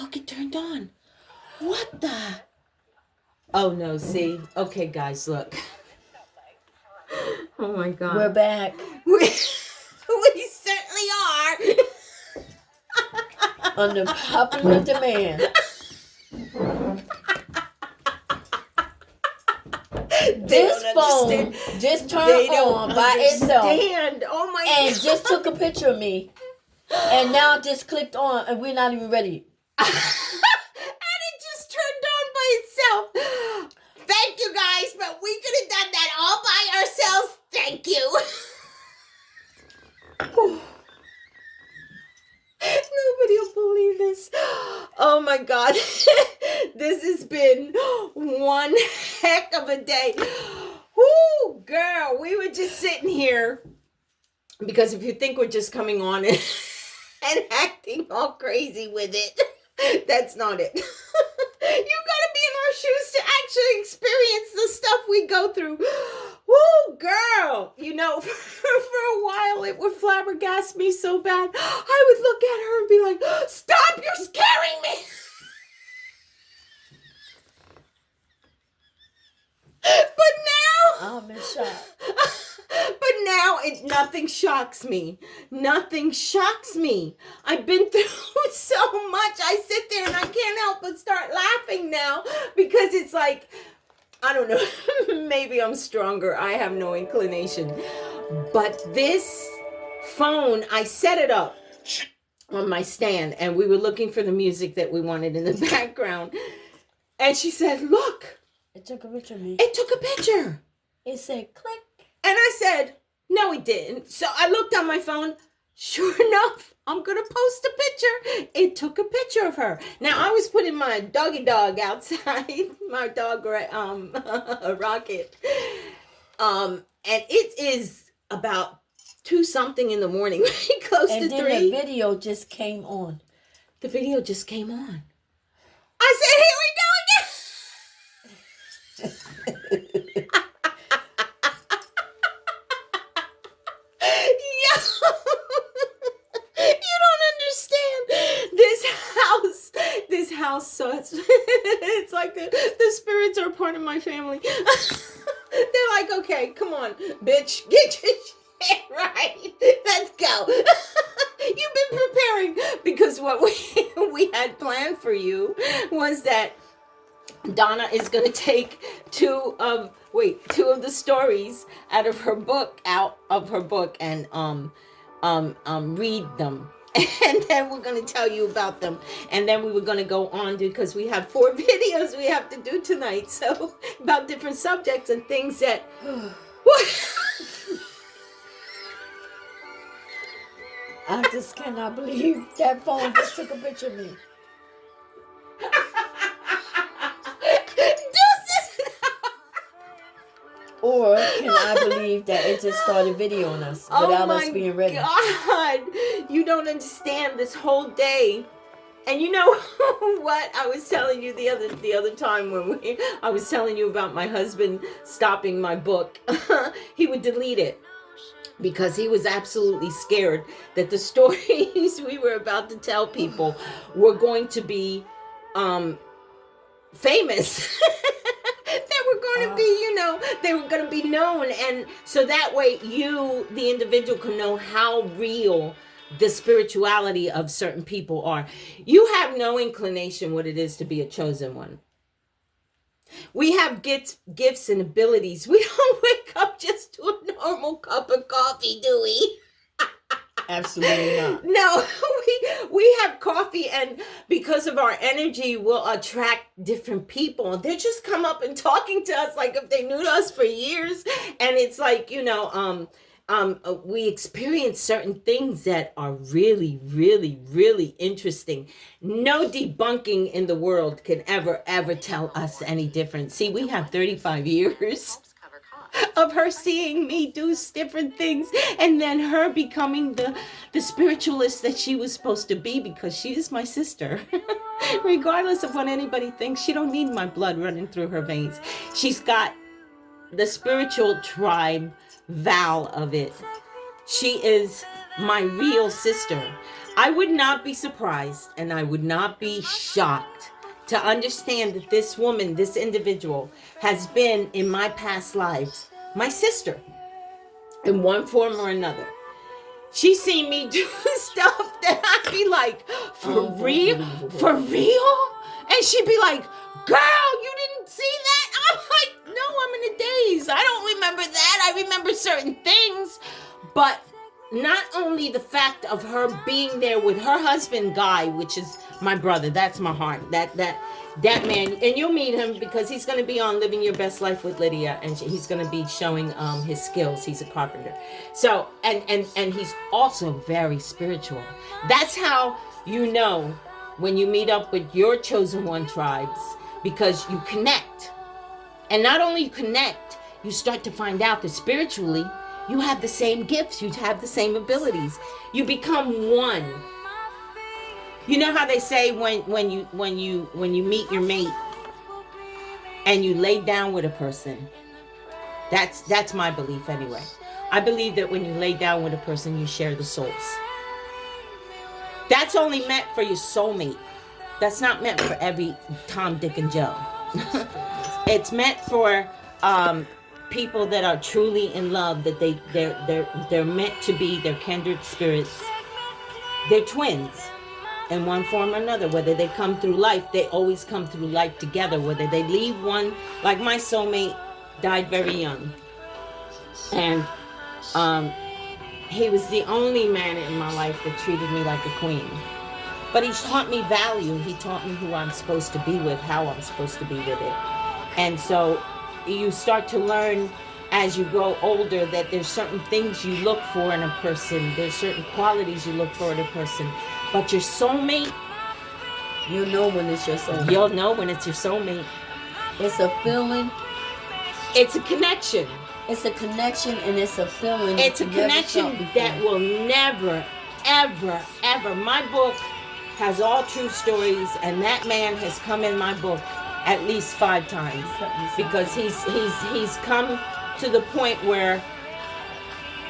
Look, it turned on. What the? Oh, no, see? Okay, guys, look. Oh, my God. We're back. We certainly are. Under popular demand. This phone just turned on by itself. Oh my God. And just took a picture of me. And now just clicked on and we're not even ready. And it just turned on by itself. Thank you guys, but we could have done that all by ourselves. Thank you. Nobody will believe this. Oh my God. This has been one heck of a day. Whoo, girl, we were just sitting here because if you think we're just coming on and acting all crazy with it, that's not it. You gotta be in our shoes to actually experience the stuff we go through. Woo, girl. You know, for a while it would flabbergast me so bad. I would look at her and be like, stop, you're scaring me. But now I'm in shock. But now nothing shocks me. Nothing shocks me. I've been through so much. I sit there and I can't help but start laughing now because it's like, I don't know, maybe I'm stronger. I have no inclination. But this phone, I set it up on my stand and we were looking for the music that we wanted in the background. And she said, look. It took a picture of me. It took a picture. It said click. And I said, no, it didn't. So I looked on my phone. Sure enough, I'm going to post a picture. It took a picture of her. Now, I was putting my doggy dog outside, my dog, Rocket. And it is about 2-something in the morning, close to 3. And then the video just came on. The video just came on. I said, here we go again. So it's like the spirits are part of my family. They're like, okay, come on, bitch, get your shit right. Let's go. You've been preparing because what we had planned for you was that Donna is going to take two of the stories out of her book and read them. And then we're going to tell you about them. And then we were going to go on because we have 4 videos we have to do tonight. So about different subjects and things that... I just cannot believe that phone just took a picture of me. Or can I believe that it just started videoing us without us being ready? Oh my God. You don't understand this whole day. And you know what I was telling you the other time when I was telling you about my husband stopping my book. He would delete it because he was absolutely scared that the stories we were about to tell people were going to be famous. Going to be, they were going to be known. And so that way you, the individual, can know how real the spirituality of certain people are. You have no inclination what it is to be a chosen one. We have gifts and abilities. We don't wake up just to a normal cup of coffee, do we? Absolutely not. No, we have coffee, and because of our energy, we'll attract different people. They just come up and talking to us like if they knew us for years. And it's like, we experience certain things that are really, really, really interesting. No debunking in the world can ever tell us any different. See, we have 35 years of her seeing me do different things and then her becoming the spiritualist that she was supposed to be because she is my sister. Regardless of what anybody thinks, she don't need my blood running through her veins. She's got the spiritual tribe Val of it. She is my real sister. I would not be surprised and I would not be shocked to understand that this woman, this individual, has been in my past lives my sister in one form or another. She's seen me do stuff that I'd be like, for real? For real? And she'd be like, girl, you didn't see that? I'm like, no, I'm in a daze. I don't remember that. I remember certain things. But not only the fact of her being there with her husband, Guy, which is my brother. That's my heart. That man. And you'll meet him because he's going to be on Living Your Best Life with Lydia. And he's going to be showing his skills. He's a carpenter. So, and he's also very spiritual. That's how you know when you meet up with your chosen one tribes, because you connect. And not only you connect, you start to find out that spiritually, you have the same gifts, you have the same abilities. You become one. You know how they say when you meet your mate and you lay down with a person. That's my belief anyway. I believe that when you lay down with a person, you share the souls. That's only meant for your soulmate. That's not meant for every Tom, Dick, and Joe. It's meant for people that are truly in love, that they're meant to be, they're kindred spirits. They're twins in one form or another. Whether they come through life, they always come through life together. Whether they leave one, like my soulmate died very young. And he was the only man in my life that treated me like a queen. But he taught me value. He taught me who I'm supposed to be with, how I'm supposed to be with it. And so you start to learn as you grow older that there's certain things you look for in a person. There's certain qualities you look for in a person. But your soulmate, you know when it's your soulmate. You'll know when it's your soulmate. It's a feeling. It's a connection. It's a connection and it's a feeling. It's a connection that will never, ever, ever. My book has all true stories, and that man has come in my book at least 5 times because he's come to the point where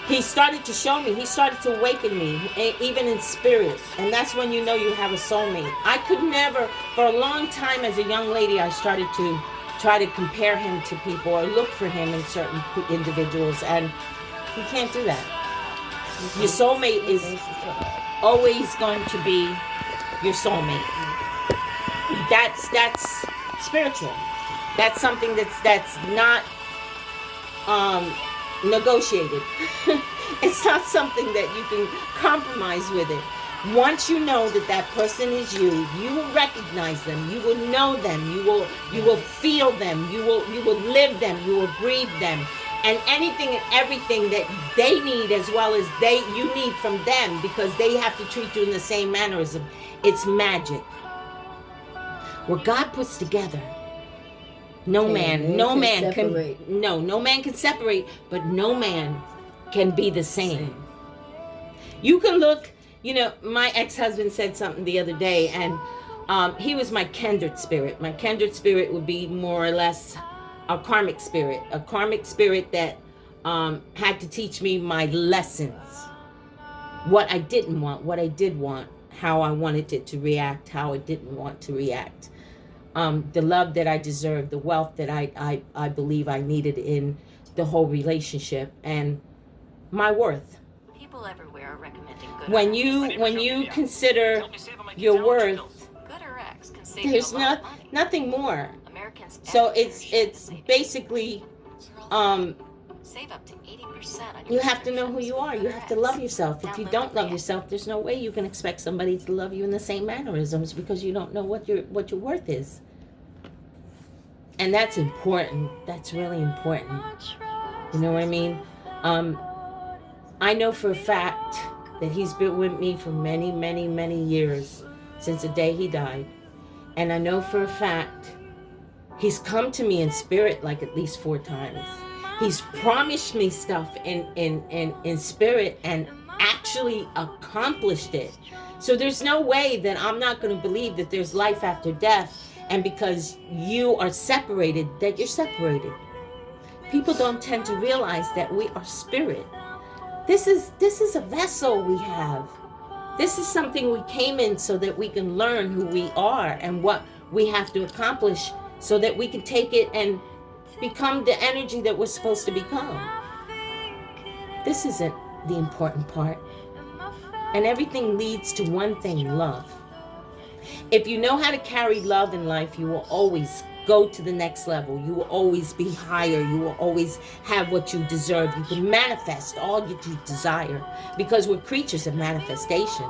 he started to show me, he started to awaken me, even in spirit. And that's when you know you have a soulmate. I could never, for a long time as a young lady, I started to try to compare him to people or look for him in certain individuals, and you can't do that. Your soulmate is always going to be your soulmate. That's spiritual. That's something that's not negotiated. It's not something that you can compromise with it. Once you know that person is you will recognize them, you will know them, you will feel them, you will live them, you will breathe them, and anything and everything that they need as well as you need from them, because they have to treat you in the same mannerism. It's magic. What God puts together, no man can separate, but no man can be the same. You can look, my ex-husband said something the other day, and he was my kindred spirit. My kindred spirit would be more or less a karmic spirit that had to teach me my lessons, what I didn't want, what I did want, how I wanted it to react, how I didn't want to react. The love that I deserved, the wealth that I believe I needed in the whole relationship, and my worth. People everywhere are recommending Good When you consider your worth, GoodRx can save there's you a lot of money. nothing more. Americans So everywhere it's should basically save up to 80% on you your have to know who you are. You have to love yourself. If you don't love Download yourself, there's no way you can expect somebody to love you in the same mannerisms, because you don't know what your worth is. And that's important. That's really important. You know what I mean? I know for a fact that he's been with me for many, many, many years, since the day he died. And I know for a fact he's come to me in spirit like at least 4 times. He's promised me stuff in spirit and actually accomplished it. So there's no way that I'm not going to believe that there's life after death, and because you are separated, that you're separated. People don't tend to realize that we are spirit. This is a vessel we have. This is something we came in so that we can learn who we are and what we have to accomplish so that we can take it and become the energy that we're supposed to become. This isn't the important part. And everything leads to one thing, love. If you know how to carry love in life, you will always go to the next level. You will always be higher. You will always have what you deserve. You can manifest all that you desire because we're creatures of manifestation.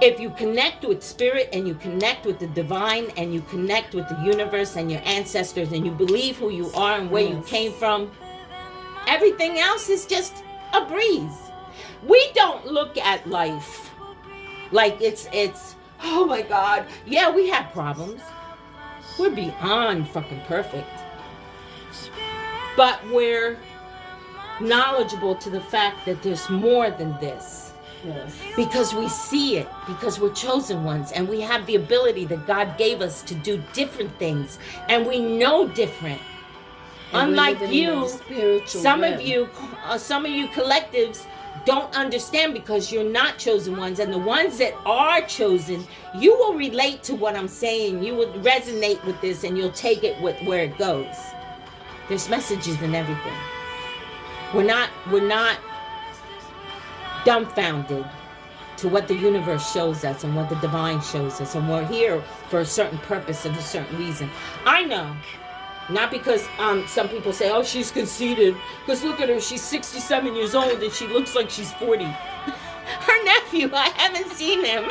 If you connect with spirit and you connect with the divine and you connect with the universe and your ancestors and you believe who you are and where you came from, everything else is just a breeze. We don't look at life like it's oh my God. Yeah, we have problems. We're beyond fucking perfect. But we're knowledgeable to the fact that there's more than this. Yes. Because we see it, because we're chosen ones, and we have the ability that God gave us to do different things, and we know different. And unlike you, some realm. of you collectives don't understand because you're not chosen ones, and the ones that are chosen, you will relate to what I'm saying. You will resonate with this, and you'll take it with where it goes. There's messages in everything. We're not dumbfounded to what the universe shows us and what the divine shows us, and we're here for a certain purpose and a certain reason. I know. Not because some people say, oh, she's conceited. Because look at her, she's 67 years old and she looks like she's 40. Her nephew, I haven't seen him.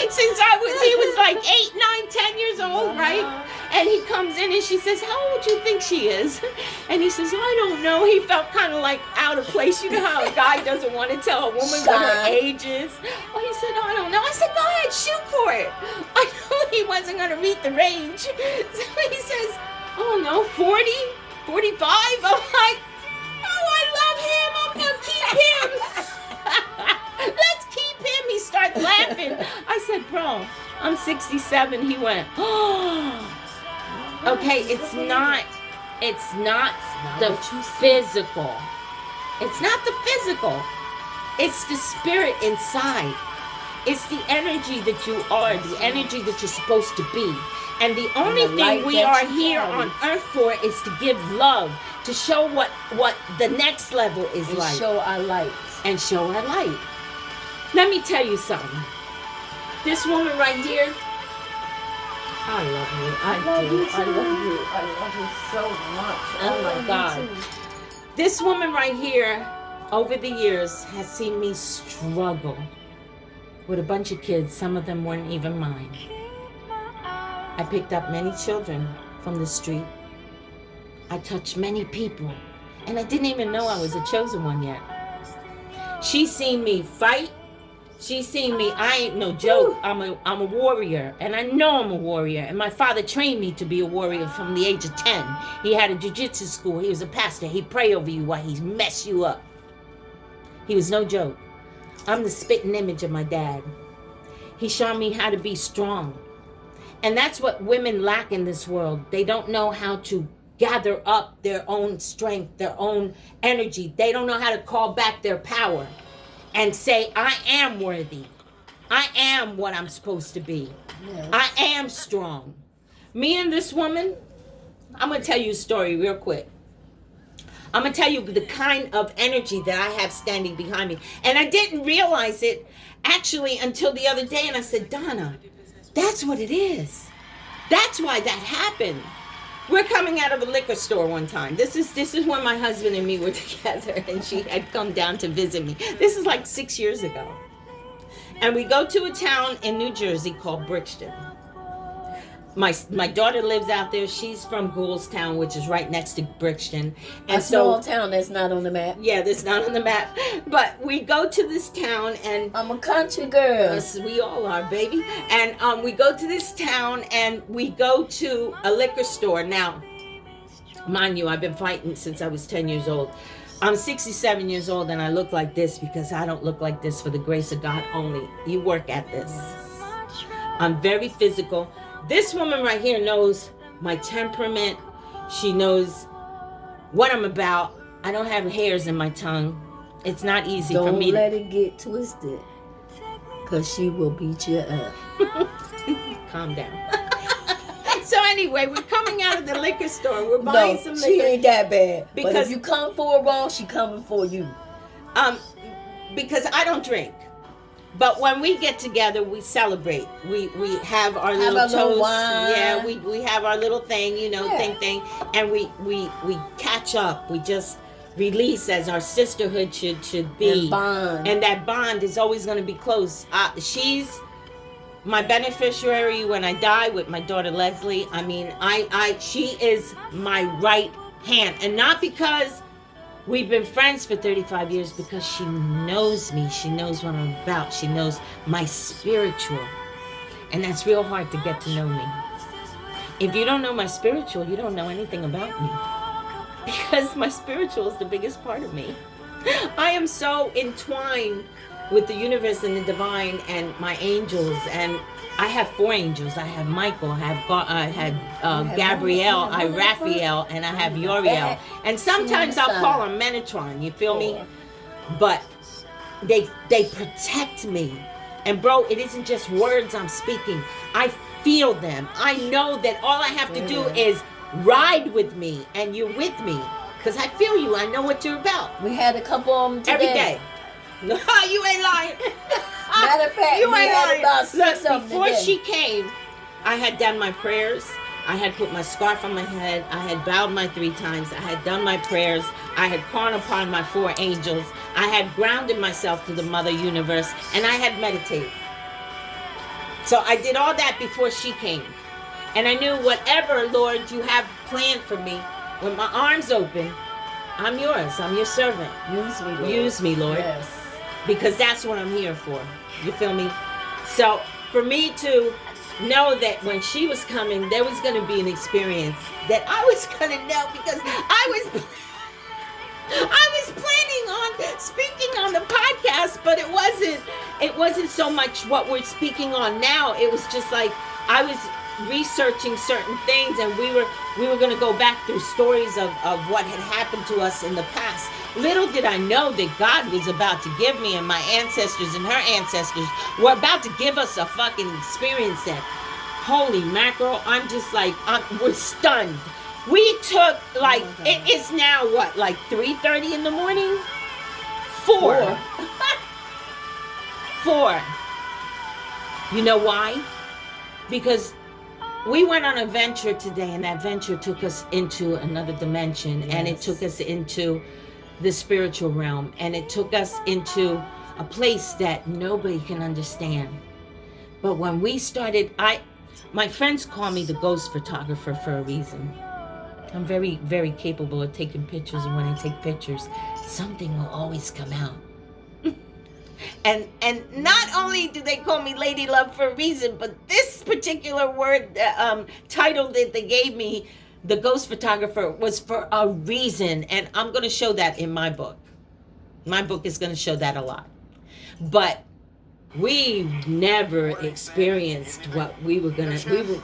Since he was like 8, 9, 10 years old, right? And he comes in and she says, how old do you think she is? And he says, I don't know. He felt kind of like out of place. You know how a guy doesn't want to tell a woman what her age is? Oh, he said, I don't know. I said, go ahead, shoot for it. I knew he wasn't going to read the range. So he says, oh no, 40, 45? I'm like, oh, I love him. I'm going to keep him. Let's keep him. He starts laughing. I said, bro, I'm 67. He went, oh. Okay, it's not the physical. It's not the physical. It's the spirit inside. It's the energy that you are, the energy that you're supposed to be. And the only thing we are here on earth for is to give love, to show what the next level is like. And show our light. And show our light. Let me tell you something. This woman right here, I love you. I do. I love you. I love you so much. Oh my God. This woman right here, over the years, has seen me struggle with a bunch of kids. Some of them weren't even mine. I picked up many children from the street. I touched many people. And I didn't even know I was a chosen one yet. She's seen me fight. She's seen me, I ain't no joke. I'm a warrior, and I know I'm a warrior. And my father trained me to be a warrior from the age of 10. He had a jiu-jitsu school. He was a pastor. He'd pray over you while he mess you up. He was no joke. I'm the spitting image of my dad. He showed me how to be strong. And that's what women lack in this world. They don't know how to gather up their own strength, their own energy. They don't know how to call back their power and say, I am worthy. I am what I'm supposed to be. Yes. I am strong. Me and this woman, I'm going to tell you a story real quick. I'm going to tell you the kind of energy that I have standing behind me. And I didn't realize it actually until the other day. And I said, Donna, that's what it is. That's why that happened. We're coming out of a liquor store one time. This is when my husband and me were together, and she had come down to visit me. This is like 6 years ago. And we go to a town in New Jersey called Brixton. My daughter lives out there. She's from Ghoulstown, which is right next to Brixton. And a small town that's not on the map. Yeah, that's not on the map. But we go to this town, and I'm a country girl. Yes, we all are, baby. And we go to this town, and we go to a liquor store. Now, mind you, I've been fighting since I was 10 years old. I'm 67 years old, and I look like this because I don't look like this for the grace of God only. You work at this. I'm very physical. This woman right here knows my temperament. She knows what I'm about. I don't have hairs in my tongue. It's not easy for Don't me let it get twisted, because she will beat you up. calm down. So anyway, we're coming out of the liquor store. We're buying No, some she liquor. ain't that bad. But Because- if you come for her wrong, she coming for you. Because I don't drink. But when we get together, we celebrate. We have our little our little toast. wine. Yeah, we have our little thing, Yeah. thing, and we catch up. We just release as our sisterhood should be. And bond. And that bond is always going to be close. She's my beneficiary when I die with my daughter Leslie. I mean, she is my right hand, and not because we've been friends for 35 years, because she knows me. She knows what I'm about. She knows my spiritual. And that's real hard to get to know me. If you don't know my spiritual, you don't know anything about me. Because my spiritual is the biggest part of me. I am so entwined with the universe and the divine and my angels. And I have 4 angels. I have Michael, I had Gabrielle, I have Raphael, and I have Uriel. And sometimes I'll call him Menatron, you feel me? But they protect me. And bro, it isn't just words I'm speaking. I feel them. I know that all I have to do is ride with me and you're with me. Because I feel you. I know what you're about. We had a couple of them today. Every day. No, you ain't lying. Matter of fact, You we ain't had lying. about 6 Look, of them before today. she came, I had done my prayers. I had put my scarf on my head. I had bowed my 3 times. I had done my prayers. I had called upon my 4 angels. I had grounded myself to the Mother Universe, and I had meditated. So I did all that before she came. And I knew whatever, Lord, you have planned for me, with my arms open, I'm yours. I'm your servant. Use me, Lord. Use me, Lord. Yes. Because that's what I'm here for. You feel me? So for me to know that when she was coming, there was going to be an experience that I was going to know, because I was planning on speaking on the podcast, but it wasn't so much what we're speaking on now. It was just like I was researching certain things, and we were going to go back through stories of what had happened to us in the past. Little did I know that God was about to give me, and my ancestors and her ancestors were about to give us a fucking experience that, holy mackerel, I'm just like, we're stunned. We took, like, it is now what, like 3:30 in the morning? 4. 4. You know why? Because we went on a venture today, and that venture took us into another dimension, and it took us into the spiritual realm, and it took us into a place that nobody can understand. But when we started, my friends call me the ghost photographer for a reason. I'm very, very capable of taking pictures, and when I take pictures, something will always come out. And not only do they call me Lady Love for a reason, but this particular word, title that they gave me, the ghost photographer, was for a reason. And I'm going to show that in my book. My book is going to show that a lot. But we never experienced what we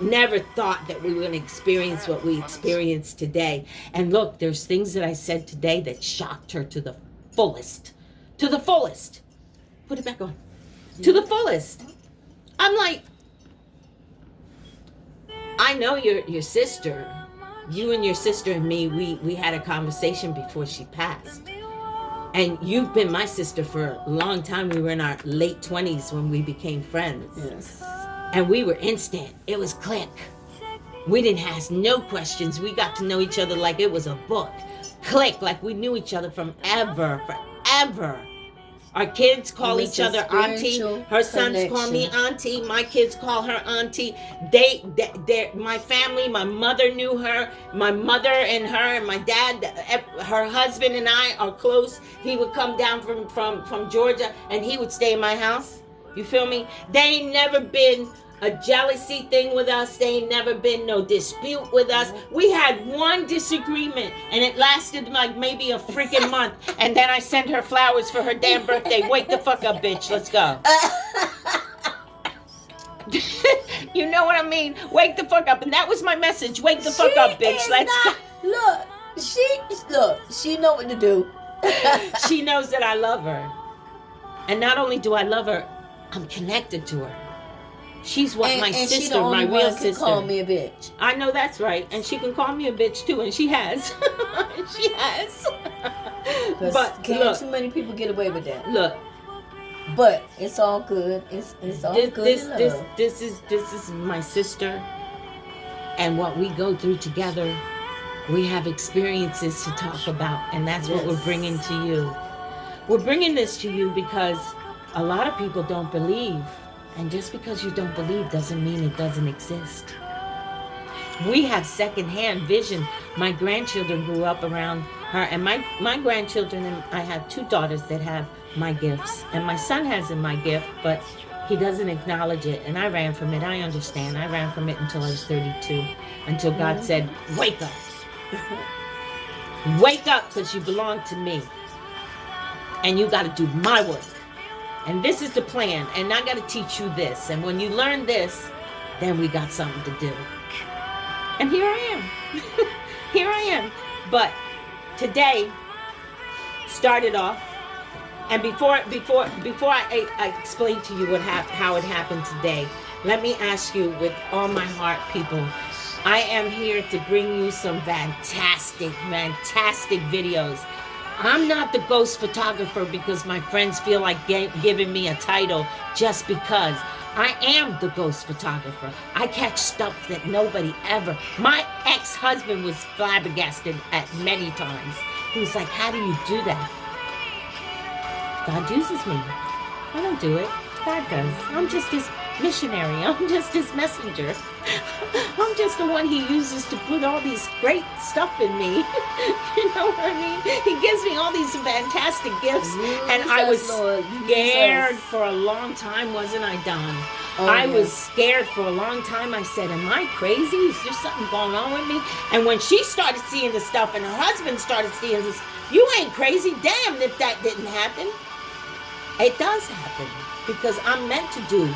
never thought that we were going to experience what we experienced today. And look, there's things that I said today that shocked her to the fullest. To the fullest. Put it back on. To the fullest. I'm like, I know your sister. You and your sister and me, we had a conversation before she passed. And you've been my sister for a long time. We were in our late 20s when we became friends. Yes. And we were instant. It was click. We didn't ask no questions. We got to know each other like it was a book. Click, like we knew each other from forever. Our kids call each other auntie. Her sons call me auntie. My kids call her auntie. They my family, my mother knew her. My mother and her and my dad, her husband and I are close. He would come down from Georgia, and he would stay in my house. You feel me? They ain't never been a jealousy thing with us. They ain't never been no dispute with us. We had one disagreement, and it lasted like maybe a freaking month. And then I sent her flowers for her damn birthday. Wake the fuck up, bitch. Let's go. You know what I mean? Wake the fuck up. And that was my message. Wake the fuck up, bitch. Let's go. Look, she know what to do. She knows that I love her. And not only do I love her, I'm connected to her. She's what my and sister, she the only my real one can sister. call me a bitch. I know that's right. And she can call me a bitch too, and she has. She has. But Can't look, too many people get away with that. look. But it's all good. It's all good in love. This is my sister, and what we go through together. We have experiences to talk about, and that's what we're bringing to you. We're bringing this to you because a lot of people don't believe, and just because you don't believe doesn't mean it doesn't exist. We have secondhand vision. My grandchildren grew up around her, and my grandchildren, and I have 2 daughters that have my gifts, and my son has my gift, but he doesn't acknowledge it, and I ran from it. I understand. I ran from it until I was 32, until God said, wake up. Wake up, because you belong to me, and you got to do my work, and this is the plan, and I got to teach you this, and when you learn this, then we got something to do. And here I am. Here I am. But today started off, and before I explain to you how it happened today, let me ask you with all my heart, people. I am here to bring you some fantastic videos. I'm not the ghost photographer because my friends feel like giving me a title just because. I am the ghost photographer. I catch stuff that nobody ever. My ex-husband was flabbergasted at many times. He was like, how do you do that? God uses me. I don't do it. God does. I'm just his missionary. I'm just his messenger. I'm just the one he uses to put all these great stuff in me. You know what I mean? He gives me all these fantastic gifts. And I was scared for a long time, wasn't I, Don? I was scared for a long time. I said, am I crazy? Is there something going on with me? And when she started seeing the stuff and her husband started seeing this, you ain't crazy. Damn if that didn't happen. It does happen because I'm meant to do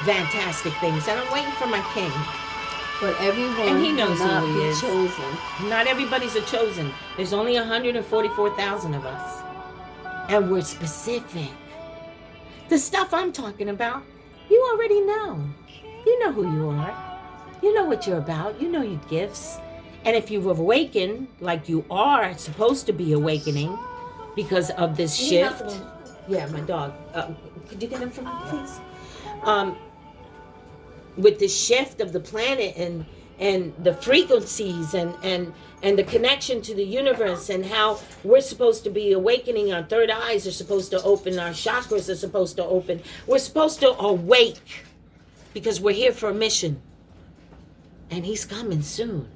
fantastic things, and I'm waiting for my king. But everyone and he knows will not who he be is. chosen. Not everybody's a chosen. There's only 144,000 of us, and we're specific. The stuff I'm talking about, you already know. You know who you are. You know what you're about. You know your gifts. And if you've awakened like you are supposed to be awakening because of this shift. Yeah, my dog. Could you get him for me, please? With the shift of the planet and the frequencies and the connection to the universe and how we're supposed to be awakening, our third eyes are supposed to open, our chakras are supposed to open. We're supposed to awake because we're here for a mission. And he's coming soon.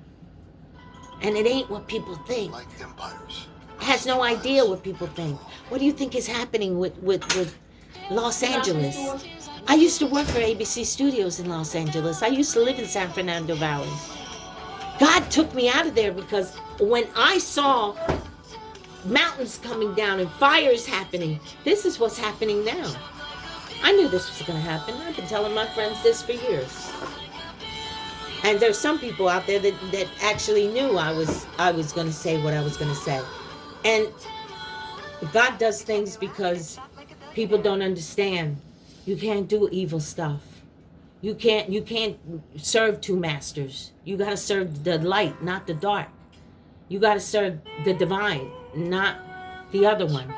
And it ain't what people think. Like empires. Has no idea what people think. What do you think is happening with Los Angeles? I used to work for ABC Studios in Los Angeles. I used to live in San Fernando Valley. God took me out of there because when I saw mountains coming down and fires happening, this is what's happening now. I knew this was going to happen. I've been telling my friends this for years. And there's some people out there that actually knew I was going to say what I was going to say. And God does things because people don't understand. You can't do evil stuff. You can't serve 2 masters. You got to serve the light, not the dark. You got to serve the divine, not the other one.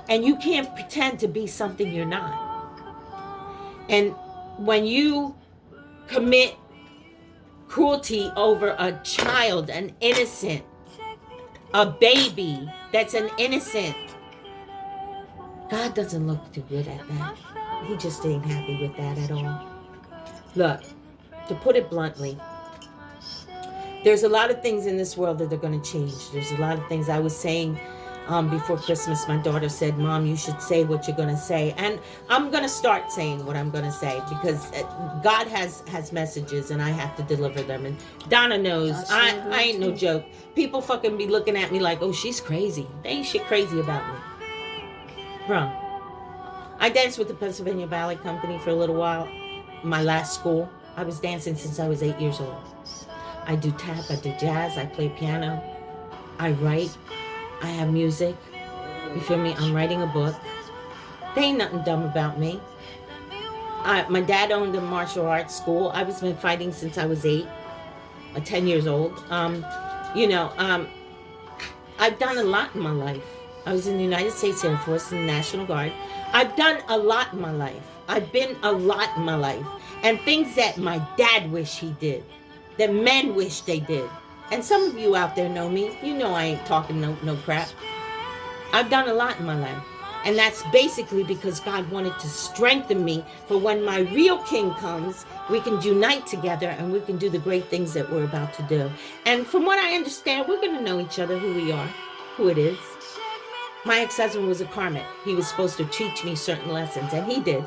And you can't pretend to be something you're not. And when you commit cruelty over a child, an innocent, a baby that's an innocent, God doesn't look too good at that. He just ain't happy with that at all. Look, to put it bluntly, there's a lot of things in this world that are going to change. There's a lot of things I was saying before Christmas. My daughter said, Mom, you should say what you're going to say. And I'm going to start saying what I'm going to say because God has messages and I have to deliver them. And Donna knows I ain't no joke. People fucking be looking at me like, oh, she's crazy. They ain't shit crazy about me. Bro, I danced with the Pennsylvania Ballet Company for a little while. My last school. I was dancing since I was 8 years old. I do tap, I do jazz, I play piano, I write, I have music. You feel me? I'm writing a book. There ain't nothing dumb about me. My dad owned a martial arts school. I was been fighting since I was 10 years old. I've done a lot in my life. I was in the United States Air Force in the National Guard. I've done a lot in my life. I've been a lot in my life. And things that my dad wished he did, that men wish they did. And some of you out there know me. You know I ain't talking no crap. I've done a lot in my life. And that's basically because God wanted to strengthen me for when my real king comes, we can unite together and we can do the great things that we're about to do. And from what I understand, we're going to know each other, who we are, who it is. My ex-husband was a karmic. He was supposed to teach me certain lessons, and he did.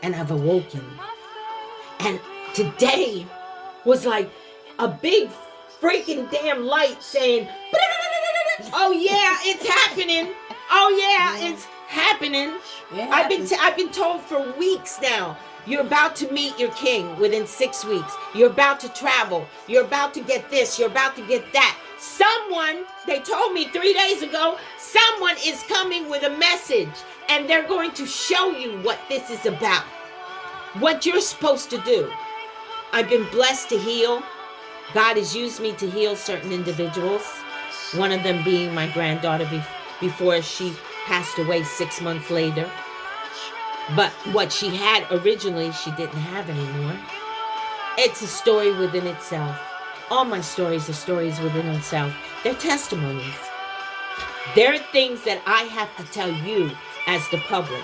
And I've awoken. And today was like a big freaking damn light saying, oh yeah, it's happening. Oh yeah, it's happening. I've been told for weeks now, you're about to meet your king within 6 weeks. You're about to travel. You're about to get this. You're about to get that. Someone, they told me 3 days ago, someone is coming with a message, and they're going to show you what this is about, what you're supposed to do. I've been blessed to heal. God has used me to heal certain individuals, one of them being my granddaughter before she passed away 6 months later. But what she had originally, she didn't have anymore. It's a story within itself. All my stories are stories within themselves. They're testimonies. They're things that I have to tell you as the public,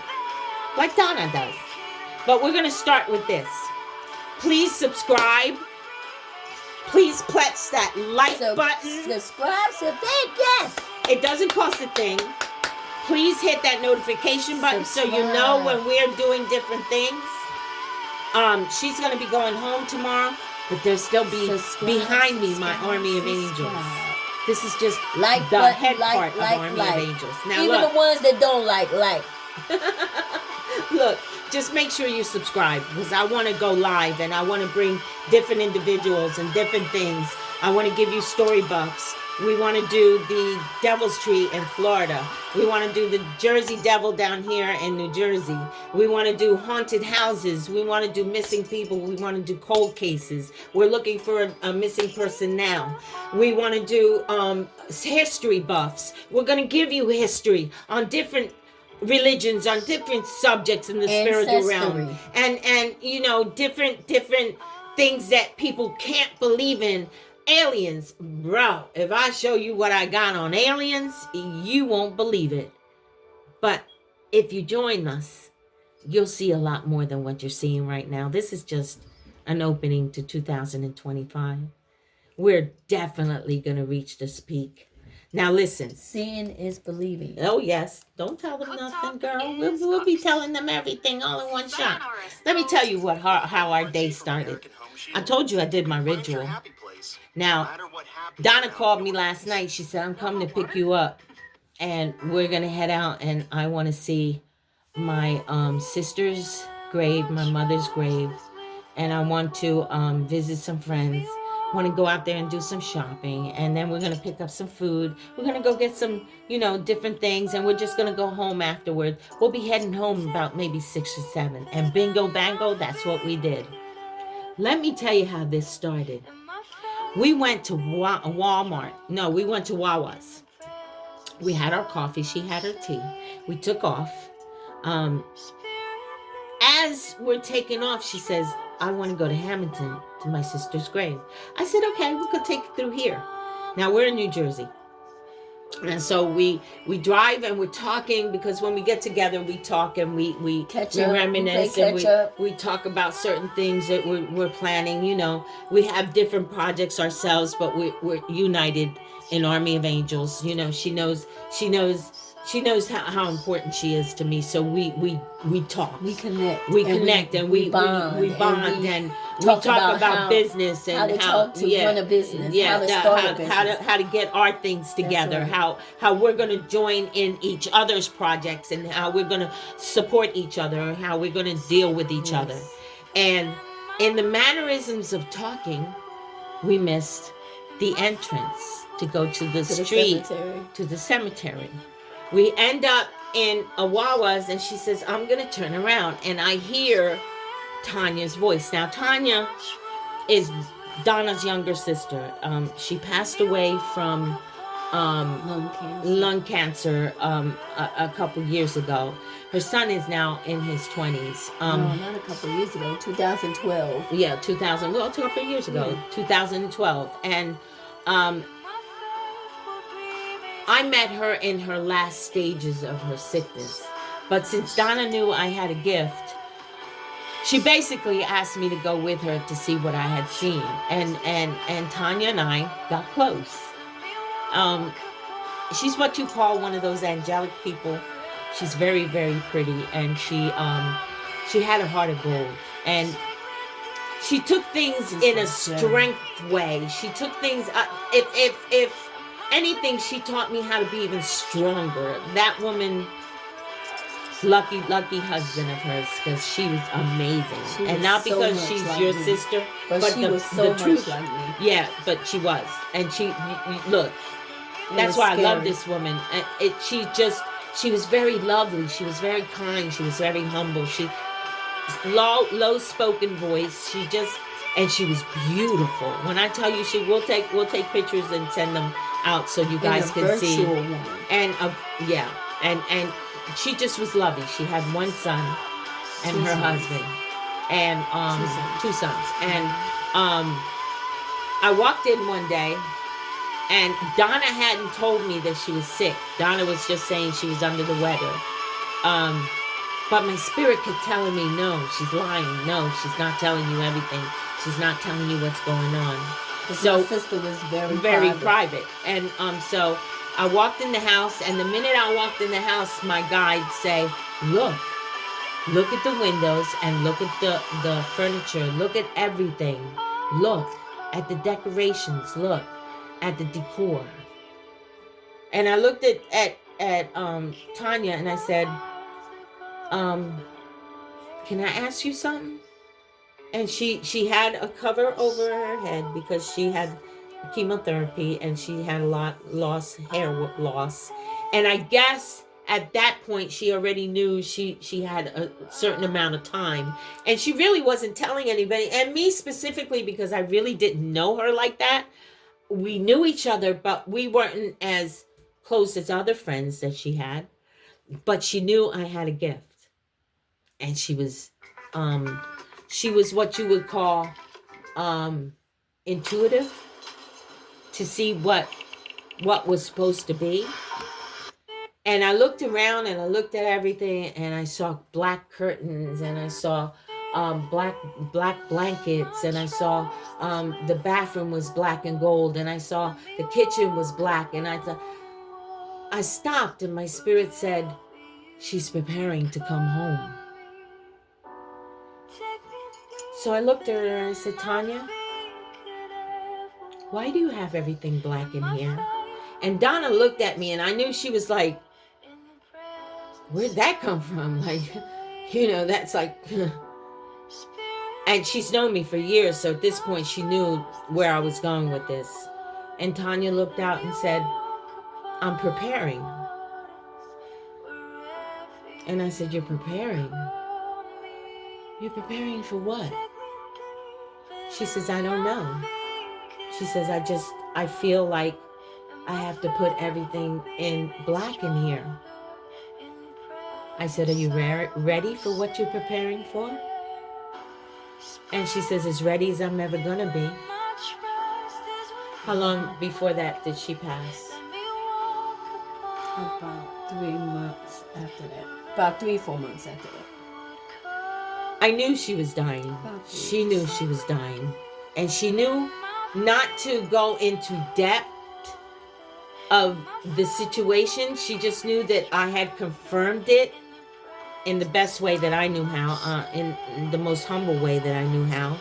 like Donna does. But we're going to start with this. Please subscribe. Please press that like button. Subscribe, yes. It doesn't cost a thing. Please hit that notification button so you know when we're doing different things. She's going to be going home tomorrow, but there'll still be behind me my army of angels. This is just the head part of Army of Angels. Now even look, the ones that don't like. Look, just make sure you subscribe, because I want to go live and I want to bring different individuals and different things. I want to give you story buffs. We want to do the Devil's Tree in Florida. We want to do the Jersey Devil down here in New Jersey. We want to do haunted houses. We want to do missing people. We want to do cold cases. We're looking for a missing person now. We want to do history buffs. We're going to give you history on different religions, on different subjects in the spiritual realm. And you know, different things that people can't believe in. Aliens, bro, if I show you what I got on aliens, you won't believe it. But if you join us, you'll see a lot more than what you're seeing right now. This is just an opening to 2025. We're definitely going to reach this peak. Now listen. Seeing is believing. Oh yes. Don't tell them nothing, girl. We'll be telling them everything all in one shot. Let me tell you how our day started. I told you I did my ritual. Now, Donna called me last night. She said, I'm coming to pick you up. And we're going to head out. And I want to see my sister's grave, my mother's grave. And I want to visit some friends. I want to go out there and do some shopping. And then we're going to pick up some food. We're going to go get some, different things. And we're just going to go home afterward. We'll be heading home about maybe 6 or 7. And bingo, bango, that's what we did. Let me tell you how this started. We went to Walmart. No, we went to Wawa's. We had our coffee. She had her tea. We took off. As we're taking off, she says, I want to go to Hamilton to my sister's grave. I said, okay, we could take it through here. Now, we're in New Jersey. And so we drive and we're talking, because when we get together, we talk and we reminisce and we talk about certain things that we're planning. We have different projects ourselves, but we're united in Army of Angels. She knows how important she is to me. So we talk. We connect. And we bond and we talk about business and how to run a business. How to start a business. How to get our things together. Right. How we're going to join in each other's projects and how we're going to support each other and how we're going to deal with each other. And in the mannerisms of talking, we missed the entrance to go to the To the street, cemetery. to the cemetery. We end up in a Wawa's, and she says, I'm going to turn around. And I hear Tanya's voice. Now, Tanya is Donna's younger sister. She passed away from lung cancer a couple years ago. Her son is now in his 20s. No, not a couple of years ago. 2012. Yeah, 2000. Well, a couple of years ago, 2012, and I met her in her last stages of her sickness. But since Donna knew I had a gift, she basically asked me to go with her to see what I had seen, and Tanya and I got close. She's what you call one of those angelic people. She's very, very pretty, and she had a heart of gold, and she took things in a strength way. She took things. If anything, she taught me how to be even stronger. That woman, lucky husband of hers, because she was amazing, and not because she's your sister, but she was so much like me. Yeah, but she was, and she look. That's why I love this woman. She was very lovely. She was very kind. She was very humble. She low spoken voice. And she was beautiful. When I tell you, we'll take pictures and send them out so you guys can see. Woman. And and she just was lovely. She had one son and her husband, and two sons. And I walked in one day. And Donna hadn't told me that she was sick. Donna was just saying she was under the weather. But my spirit kept telling me, no, she's lying. No, she's not telling you everything. She's not telling you what's going on. So my sister was very private. And so I walked in the house, and the minute I walked in the house, my guide say, look at the windows, and look at the furniture. Look at everything. Look at the decorations. Look at the decor. And I looked at Tanya, and I said, can I ask you something? And she had a cover over her head because she had chemotherapy, and she had hair loss. And I guess at that point she already knew she had a certain amount of time, and she really wasn't telling anybody, and me specifically, because I really didn't know her like that. We knew each other, but we weren't as close as other friends that she had. But she knew I had a gift. And she was what you would call intuitive, to see what was supposed to be. And I looked around, and I looked at everything, and I saw black curtains, and I saw black blankets, and I saw the bathroom was black and gold, and I saw the kitchen was black, and I stopped, and my spirit said, she's preparing to come home. So I looked at her and I said, Tanya, why do you have everything black in here? And Donna looked at me, and I knew she was like, where'd that come from? Like, that's like and she's known me for years, so at this point she knew where I was going with this. And Tanya looked out and said, I'm preparing. And I said, you're preparing? You're preparing for what? She says, I don't know. She says, I feel like I have to put everything in black in here. I said, are you ready for what you're preparing for? And she says, as ready as I'm ever going to be. How long before that did she pass? About 3 months after that. About 3-4 months after that. I knew she was dying. She knew she was dying. And she knew not to go into depth of the situation. She just knew that I had confirmed it in the best way that I knew how, in the most humble way that I knew how.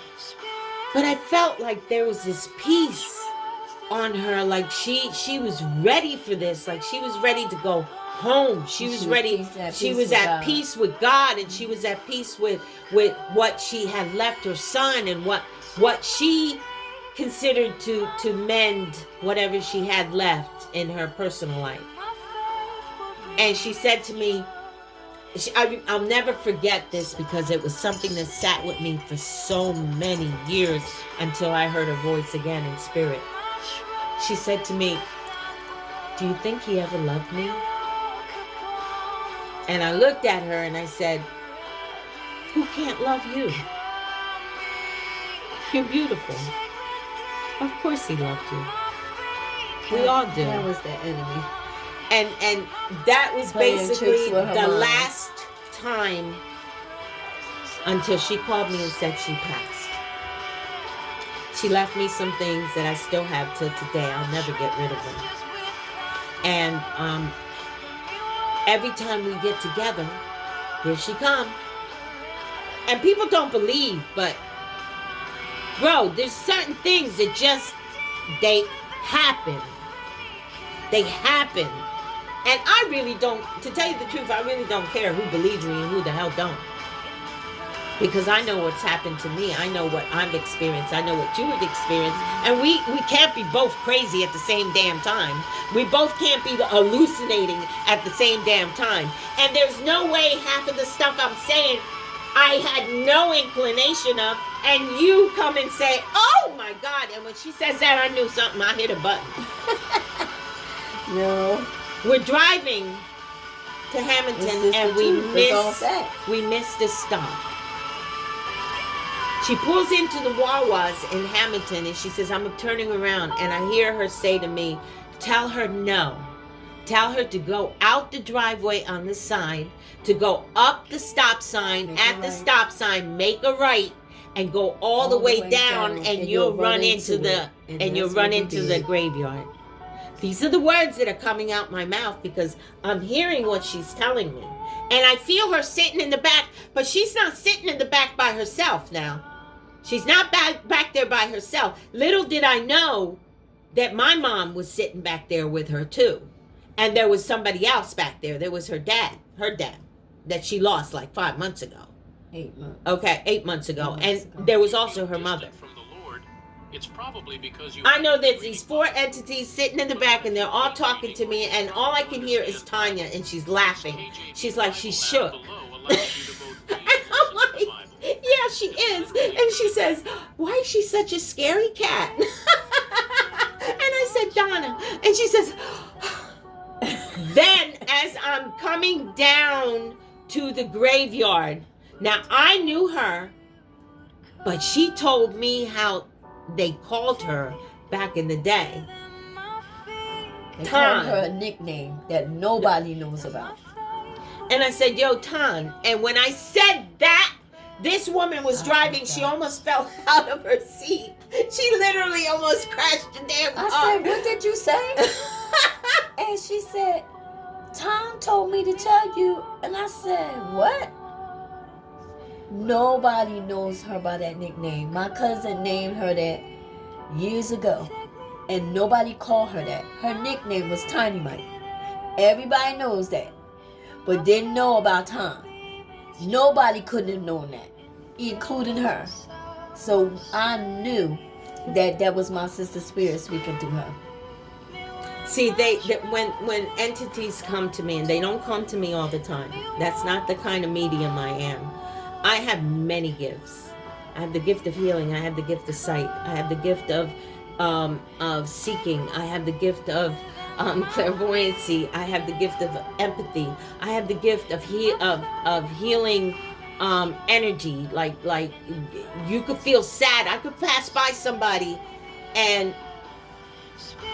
But I felt like there was this peace on her, like she was ready for this, like she was ready to go home. She was ready. She was at peace with God, and she was at peace with what she had left her son, and what she considered to mend whatever she had left in her personal life. And she said to me, I'll never forget this because it was something that sat with me for so many years until I heard her voice again in spirit. She said to me, "Do you think he ever loved me?" And I looked at her and I said, "Who can't love you? You're beautiful. Of course he loved you. We all do." That was the enemy. And that was Playing basically tricks with her the mind. last time until she called me and said she passed. She left me some things that I still have till today. I'll never get rid of them. And every time we get together, here she come. And people don't believe, but bro, there's certain things that just, they happen. They happen. And I really don't, to tell you the truth, I really don't care who believes me and who the hell don't. Because I know what's happened to me. I know what I've experienced. I know what you have experienced. And we can't be both crazy at the same damn time. We both can't be hallucinating at the same damn time. And there's no way half of the stuff I'm saying I had no inclination of, and you come and say, "Oh my God." And when she says that, I knew something. I hit a button. No. We're driving to Hamilton It's and the truth. It's all facts. we missed a stop. She pulls into the Wawa's in Hamilton and she says, "I'm turning around," and I hear her say to me, "Tell her no. Tell her to go out the driveway on the side, to go up the stop sign, Make at a the right. stop sign, make a right, and go all the way down, and you'll run into the it. and you'll that's run what we into the did. graveyard." These are the words that are coming out my mouth because I'm hearing what she's telling me. And I feel her sitting in the back, but she's not sitting in the back by herself now. She's not back there by herself. Little did I know that my mom was sitting back there with her too. And there was somebody else back there. There was her dad, that she lost like 5 months ago. 8 months. Okay, 8 months ago. 8 months And ago. there was also her mother. From the Lord, it's probably because you I know there's these 4 entities sitting in the back and they're all talking to me and all I can hear is Tanya and she's laughing. She's like, she's shook. And I'm like, yeah, she is. And she says, "Why is she such a scary cat?" And I said, "Donna." And she says, then as I'm coming down to the graveyard, now I knew her, but she told me how they called her back in the day. They Tom. called her a nickname that nobody knows about. And I said, "Yo, Ton." And when I said that, this woman was driving. She almost fell out of her seat. She literally almost crashed the damn car. I said, "What did you say?" And she said, "Tom told me to tell you." And I said, "What?" Nobody knows her by that nickname. My cousin named her that years ago. And nobody called her that. Her nickname was Tiny Mike. Everybody knows that. But didn't know about Tom. Nobody couldn't have known that, including her. So I knew that was my sister spirit speaking through her. See, when entities come to me, and they don't come to me all the time. That's not the kind of medium I am. I have many gifts. I have the gift of healing. I have the gift of sight. I have the gift of seeking. I have the gift of clairvoyancy. I have the gift of empathy. I have the gift of healing energy. Like you could feel sad. I could pass by somebody, and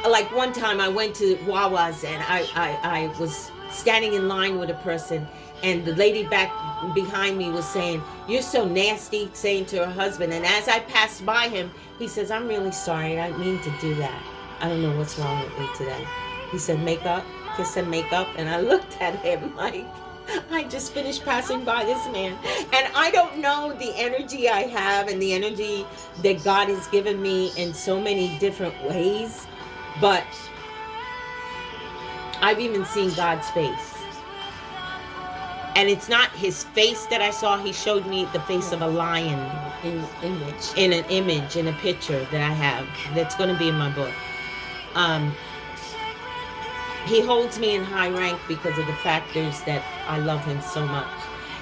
like one time I went to Wawa's and I was standing in line with a person, and the lady back behind me was saying, "You're so nasty," saying to her husband. And as I passed by him, he says, "I'm really sorry. I didn't mean to do that. I don't know what's wrong with me today." He said, "Makeup?" Kiss and makeup. And I looked at him like, I just finished passing by this man. And I don't know the energy I have and the energy that God has given me in so many different ways. But I've even seen God's face. And it's not his face that I saw. He showed me the face of a lion Image. in an image, in a picture that I have that's going to be in my book. He holds me in high rank because of the factors that I love him so much.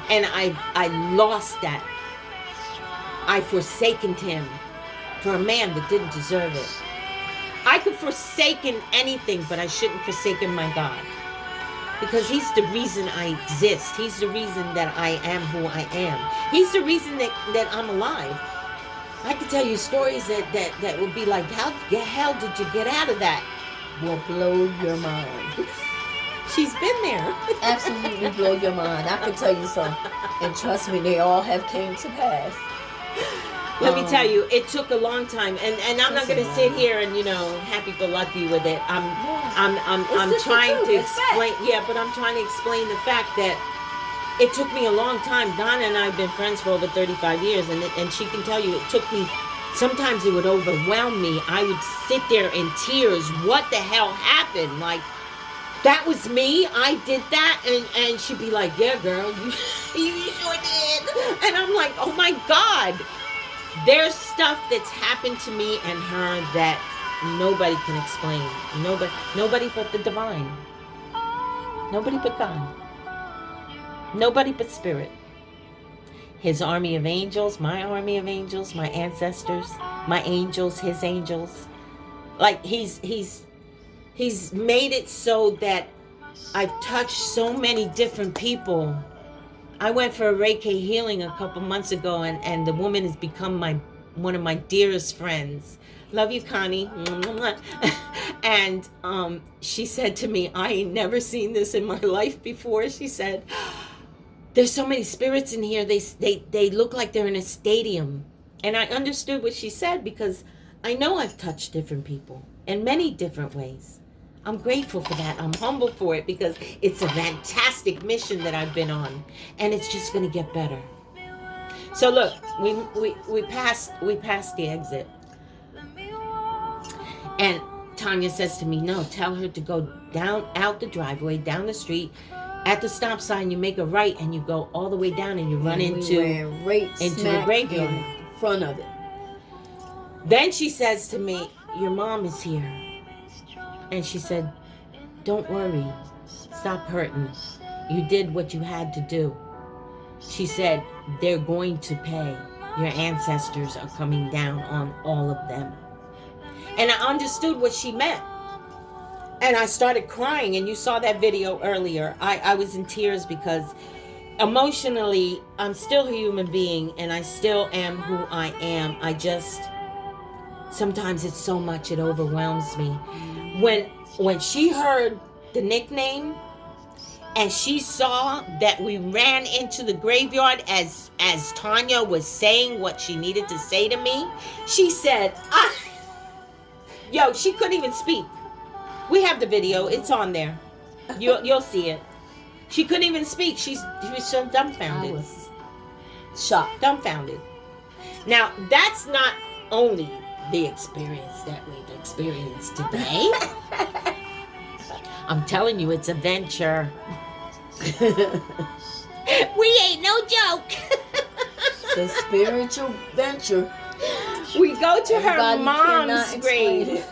And I lost that. I forsaken him for a man that didn't deserve it. I could forsaken anything, but I shouldn't forsaken my God. Because he's the reason I exist. He's the reason that I am who I am. He's the reason that I'm alive. I could tell you stories that would be like, how the hell did you get out of that? Will blow your mind. She's been there. Absolutely blow your mind. I can tell you so. And trust me, they all have came to pass. Let me tell you, it took a long time, and I'm not going to sit here and happy-go-lucky with it. I'm trying to explain. Yeah, but I'm trying to explain the fact that it took me a long time. Donna and I have been friends for over 35 years, and she can tell you it took me. Sometimes it would overwhelm me. I would sit there in tears. What the hell happened? Like, that was me. I did that, and she'd be like, "Yeah, girl, you sure did." And I'm like, "Oh my God." There's stuff that's happened to me and her that nobody can explain. Nobody but the divine. Nobody but God. Nobody but Spirit. His army of angels, my army of angels, my ancestors, my angels, his angels. Like he's made it so that I've touched so many different people. I went for a Reiki healing a couple months ago, and the woman has become one of my dearest friends. Love you, Connie. And she said to me, "I ain't never seen this in my life before." She said, "There's so many spirits in here. They look like they're in a stadium." And I understood what she said because I know I've touched different people in many different ways. I'm grateful for that. I'm humble for it because it's a fantastic mission that I've been on, and it's just going to get better. So look, we passed the exit, and Tanya says to me, "No, tell her to go down out the driveway, down the street, at the stop sign. You make a right, and you go all the way down, and you run into the graveyard in front of it." Then she says to me, "Your mom is here." And she said, "Don't worry. Stop hurting. You did what you had to do." She said, "They're going to pay. Your ancestors are coming down on all of them." And I understood what she meant. And I started crying. And you saw that video earlier. I was in tears because emotionally, I'm still a human being. And I still am who I am. Sometimes it's so much it overwhelms me. When she heard the nickname and she saw that we ran into the graveyard as Tanya was saying what she needed to say to me, she said, she couldn't even speak. We have the video. It's on there. You'll see it. She couldn't even speak. She was so dumbfounded. I was shocked. Dumbfounded. Now, that's not only the experience that we've experienced today. I'm telling you, it's a venture. We ain't no joke. The spiritual venture. We go to her Everybody mom's cannot grave.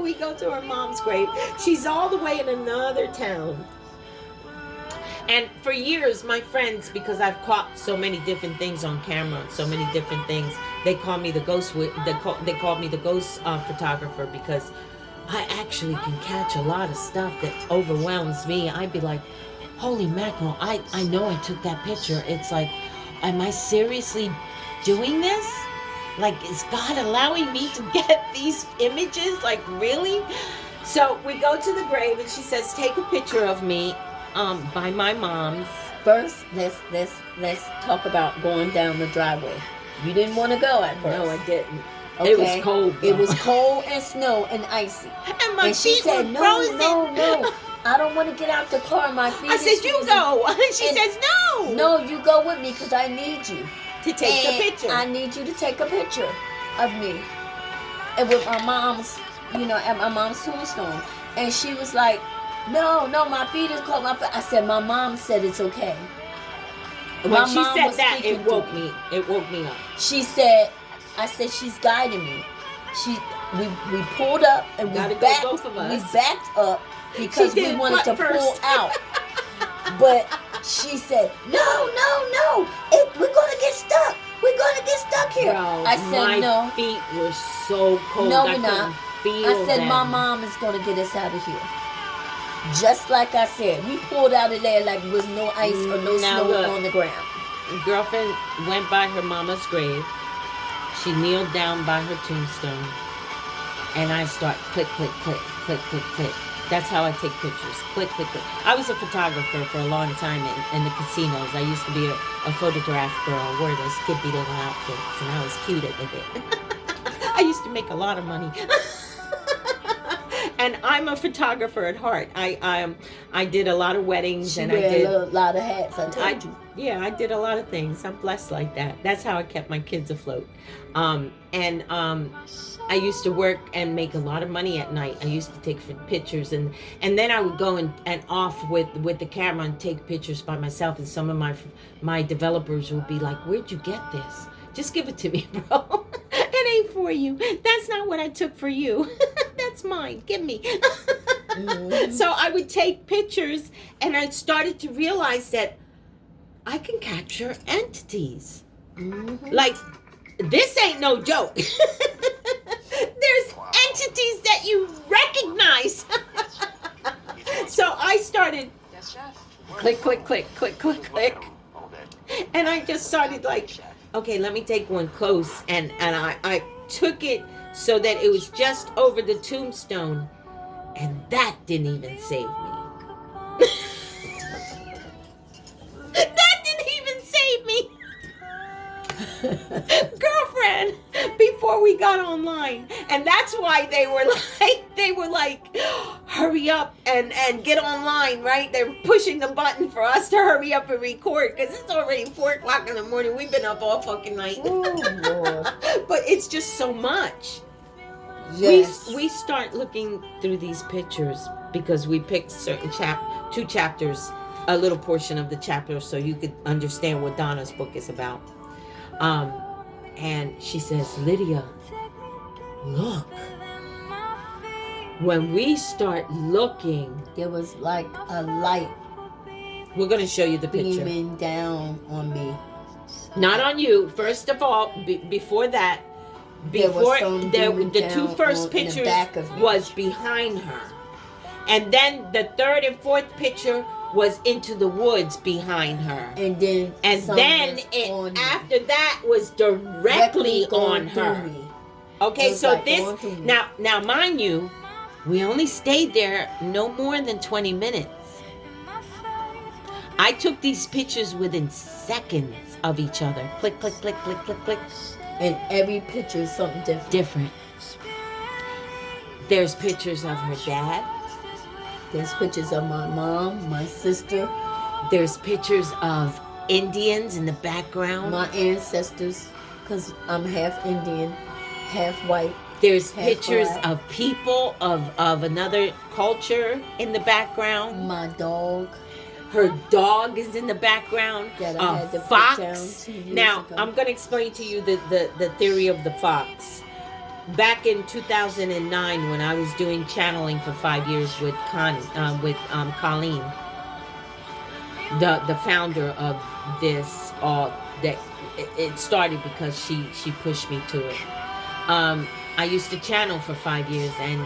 We go to her mom's grave. She's all the way in another town. And for years, my friends, because I've caught so many different things on camera, so many different things, they call me the ghost. They called me the ghost photographer because I actually can catch a lot of stuff that overwhelms me. I'd be like, "Holy mackerel! I know I took that picture." It's like, am I seriously doing this? Like, is God allowing me to get these images? Like, really? So we go to the grave, and she says, "Take a picture of me." By my mom's. First, let's talk about going down the driveway. You didn't want to go at first. No, I didn't. Okay? It was cold. It was cold and snow and icy. And my she feet said, were "No, frozen. no, I don't want to get out the car. My feet." I said, "You go." She And- says, "No." "No, you go with me because I need you To take the And picture. I need you to take a picture of me, and with my mom's, at my mom's tombstone." And she was like, No, my feet is cold. I said, "My mom said it's okay." When My she mom said was that, speaking it to woke me. me. It woke me up. She said, I said, she's guiding me. We pulled up and Gotta go, backed, both of us. we backed up because She we did wanted to butt pull first. out. But she said, no, we're going to get stuck. We're going to get stuck here. Bro, I said, my no. feet were so cold. No, I we're not. couldn't feel I said, them. my mom is going to get us out of here. Just like I said, we pulled out of there like with no ice or no Now snow look. on the ground. Girlfriend went by her mama's grave. She kneeled down by her tombstone. And I start click, click, click, click, click, click. That's how I take pictures. Click, click, click. I was a photographer for a long time in the casinos. I used to be a photograph girl, wore those skimpy little outfits, and I was cute at it. I used to make a lot of money. And I'm a photographer at heart. I did a lot of weddings, She and I wear did a lot of hats, I told you. yeah, I did a lot of things. I'm blessed like that. That's how I kept my kids afloat. I used to work and make a lot of money at night. I used to take pictures, and then I would go and off with the camera and take pictures by myself. And some of my developers would be like, "Where'd you get this? Just give it to me, bro. It ain't for you. That's not what I took for you. That's mine. Give me." Mm-hmm. So I would take pictures, and I started to realize that I can capture entities. Mm-hmm. Like, this ain't no joke. There's entities that you recognize. So I started Yes, chef. click, click, click, click, click, click. And I just started like, okay, let me take one close. And I took it so that it was just over the tombstone. And that didn't even save me. That didn't even save me. Girlfriend, before we got online. And that's why they were like, hurry up and get online, right? They're pushing the button for us to hurry up and record, because it's already 4 o'clock in the morning. We've been up all fucking night. Oh, Lord. But it's just so much. Yes. We start looking through these pictures because we picked certain two chapters, a little portion of the chapter, so you could understand what Donna's book is about. And she says, Lydia, look. When we start looking, There was like a light we're going to show you the picture. beaming down on me. Not on you. First of all, before that, There was some beaming the two down first in the pictures back of me. was behind her. And then the third and fourth picture was into the woods behind her. And then some then was on me. after that was directly going on through her. me. Okay, It was so like going through me. now mind you, we only stayed there no more than 20 minutes. I took these pictures within seconds of each other. Click, click, click, click, click, click. And every picture is something different. Different. There's pictures of her dad. There's pictures of my mom, my sister, There's pictures of Indians in the background. my ancestors, because I'm half Indian, half white. There's half pictures black. of people of another culture in the background. My dog. Her dog is in the background. That I A had to put fox. down 2 years Now, ago. I'm going to explain to you the theory of the fox. Back in 2009, when I was doing channeling for 5 years with Colleen, the founder of this, that it started because she pushed me to it. I used to channel for 5 years, and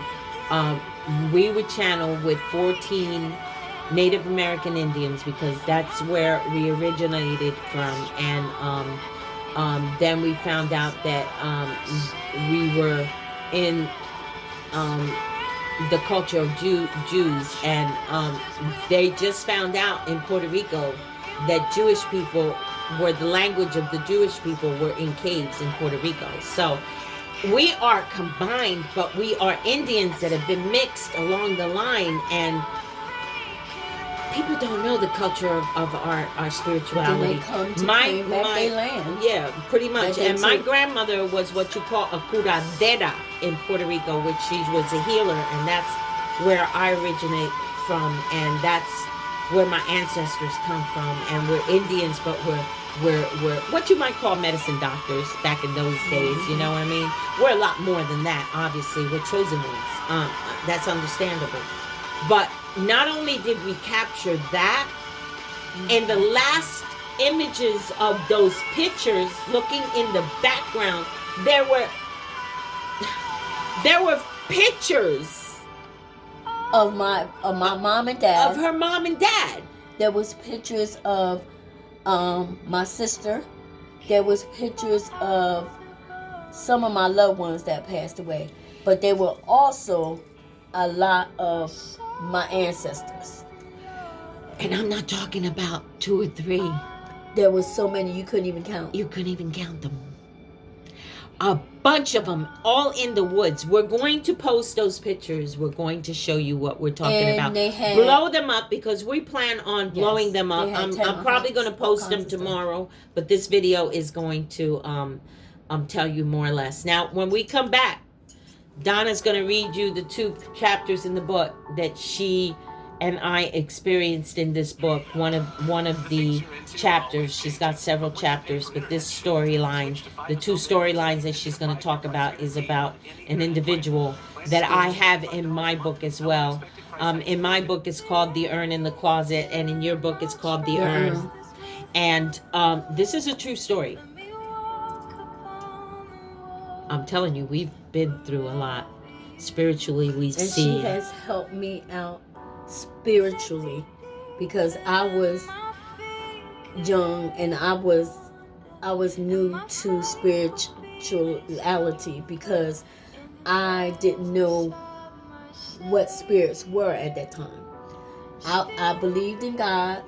we would channel with 14 Native American Indians, because that's where we originated from. And then we found out that we were in the culture of Jews, and they just found out in Puerto Rico that Jewish people were, the language of the Jewish people were in caves in Puerto Rico. So we are combined, but we are Indians that have been mixed along the line, and people don't know the culture of our spirituality. Then they come to claim back their land. Yeah, pretty much. That they And my took. grandmother was what you call a curadera in Puerto Rico, which she was a healer, and that's where I originate from, and that's where my ancestors come from, and we're Indians, but we're what you might call medicine doctors back in those days. You know what I mean? We're a lot more than that. Obviously, we're chosen ones. That's understandable. But not only did we capture that, in the last images of those pictures, looking in the background, there were pictures of my mom and dad. of her mom and dad. There was pictures of my sister. There was pictures of some of my loved ones that passed away. But there were also a lot of my ancestors. And I'm not talking about 2 or 3. There was so many you couldn't even count. You couldn't even count them. A bunch of them, all in the woods. We're going to post those pictures. We're going to show you what we're talking And about. they had- Blow them up, because we plan on blowing Yes, them up. they had I'm tenderhearts, probably going to all post them kinds of stuff. tomorrow, but this video is going to tell you more or less. Now, when we come back, Donna's going to read you the 2 chapters in the book that she and I experienced in this book. One of the chapters, she's got several chapters, but this storyline, the 2 storylines that she's going to talk about, is about an individual that I have in my book as well. In my book, it's called The Urn in the Closet, and in your book, it's called The Urn. And this is a true story. I'm telling you, we've been through a lot. Spiritually, we And see. she has helped me out spiritually, because I was young and I was new to spirituality, because I didn't know what spirits were at that time. I believed in God.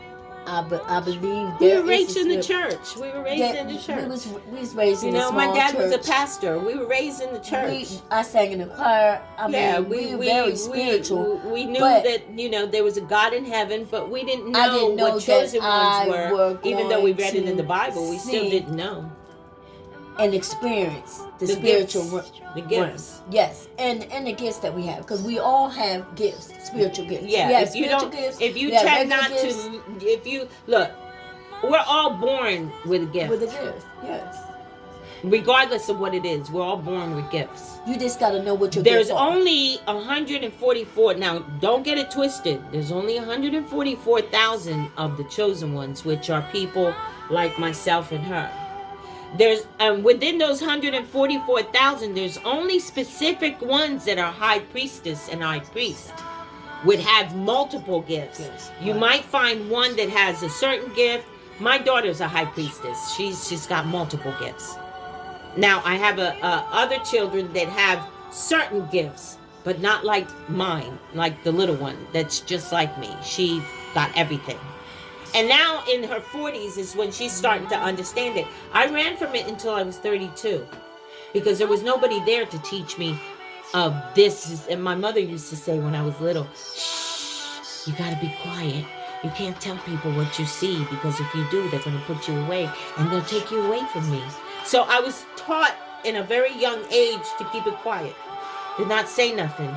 I believe We there were raised is in the a spirit. church. We were raised in the church. We was raised in You a know, small my dad was a church. pastor. We were raised in the church. I sang in the choir. I mean, we were very spiritual. We knew but that, you know, there was a God in heaven, but we didn't know, I didn't know what chosen that ones I were. Even though we going read it in the to Bible, we still see didn't know. and experience the The spiritual gifts. The realm. gifts. Yes, and the gifts that we have, because we all have gifts, spiritual gifts. Yeah, we have if you spiritual don't, gifts, if you we have tend regular not gifts to, if you, look, we're all born with a gift. with a gift. Yes, Regardless of what it is, we're all born with gifts. you just got to know what your There's gifts are. only 144. Now, don't get it twisted. There's only 144,000 of the chosen ones, which are people like myself and her. There's within those 144,000, there's only specific ones that are high priestess and high priest would have multiple gifts. Yes, You right. might find one that has a certain gift. My daughter's a high priestess. She's got multiple gifts. Now, I have other children that have certain gifts, but not like mine, like the little one that's just like me. She's got everything. And now in her 40s is when she's starting to understand it. I ran from it until I was 32 because there was nobody there to teach me of this. And my mother used to say when I was little, shh, you got to be quiet. You can't tell people what you see, because if you do, they're going to put you away and they'll take you away from me. So I was taught in a very young age to keep it quiet, to not say nothing.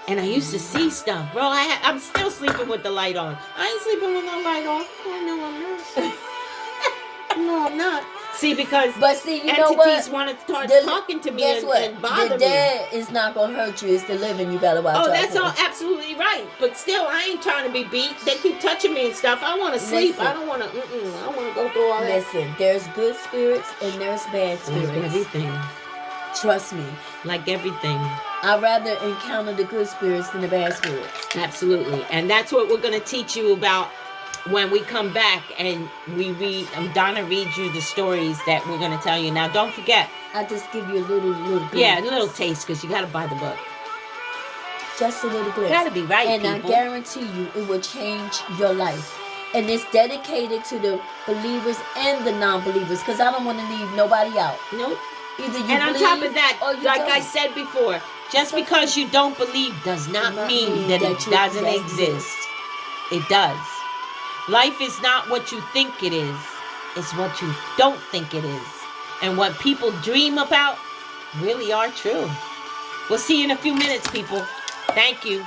And I used to see stuff. Bro, I'm still sleeping with the light on. I ain't sleeping with no light on. Oh, no, I'm not. No, I'm not. See, because But see, you know entities what? want to start The- talking to me guess what? and bother the me. dead is not gonna hurt you. It's the living you gotta watch Oh, out that's for. all absolutely right. But still, I ain't trying to be beat. They keep touching me and stuff. I want to sleep. Listen. I don't want to. I don't want to go through all that. Listen, there's good spirits and there's bad Like spirits. everything. Trust me. Like everything. I'd rather encounter the good spirits than the bad spirits. Absolutely. And that's what we're going to teach you about when we come back and we read. Donna reads you the stories that we're going to tell you. Now, don't forget. I just give you a little glimpse. Yeah, a little taste, because you got to buy the book. Just a little glimpse. Gotta be right, and people. I guarantee you it will change your life. And it's dedicated to the believers and the non-believers, because I don't want to leave nobody out. Nope. Either you And on believe top of that, or you like don't. I said before, just because you don't believe does not mean that it doesn't exist. It does. Life is not what you think it is. It's what you don't think it is. And what people dream about really are true. We'll see you in a few minutes, people. Thank you.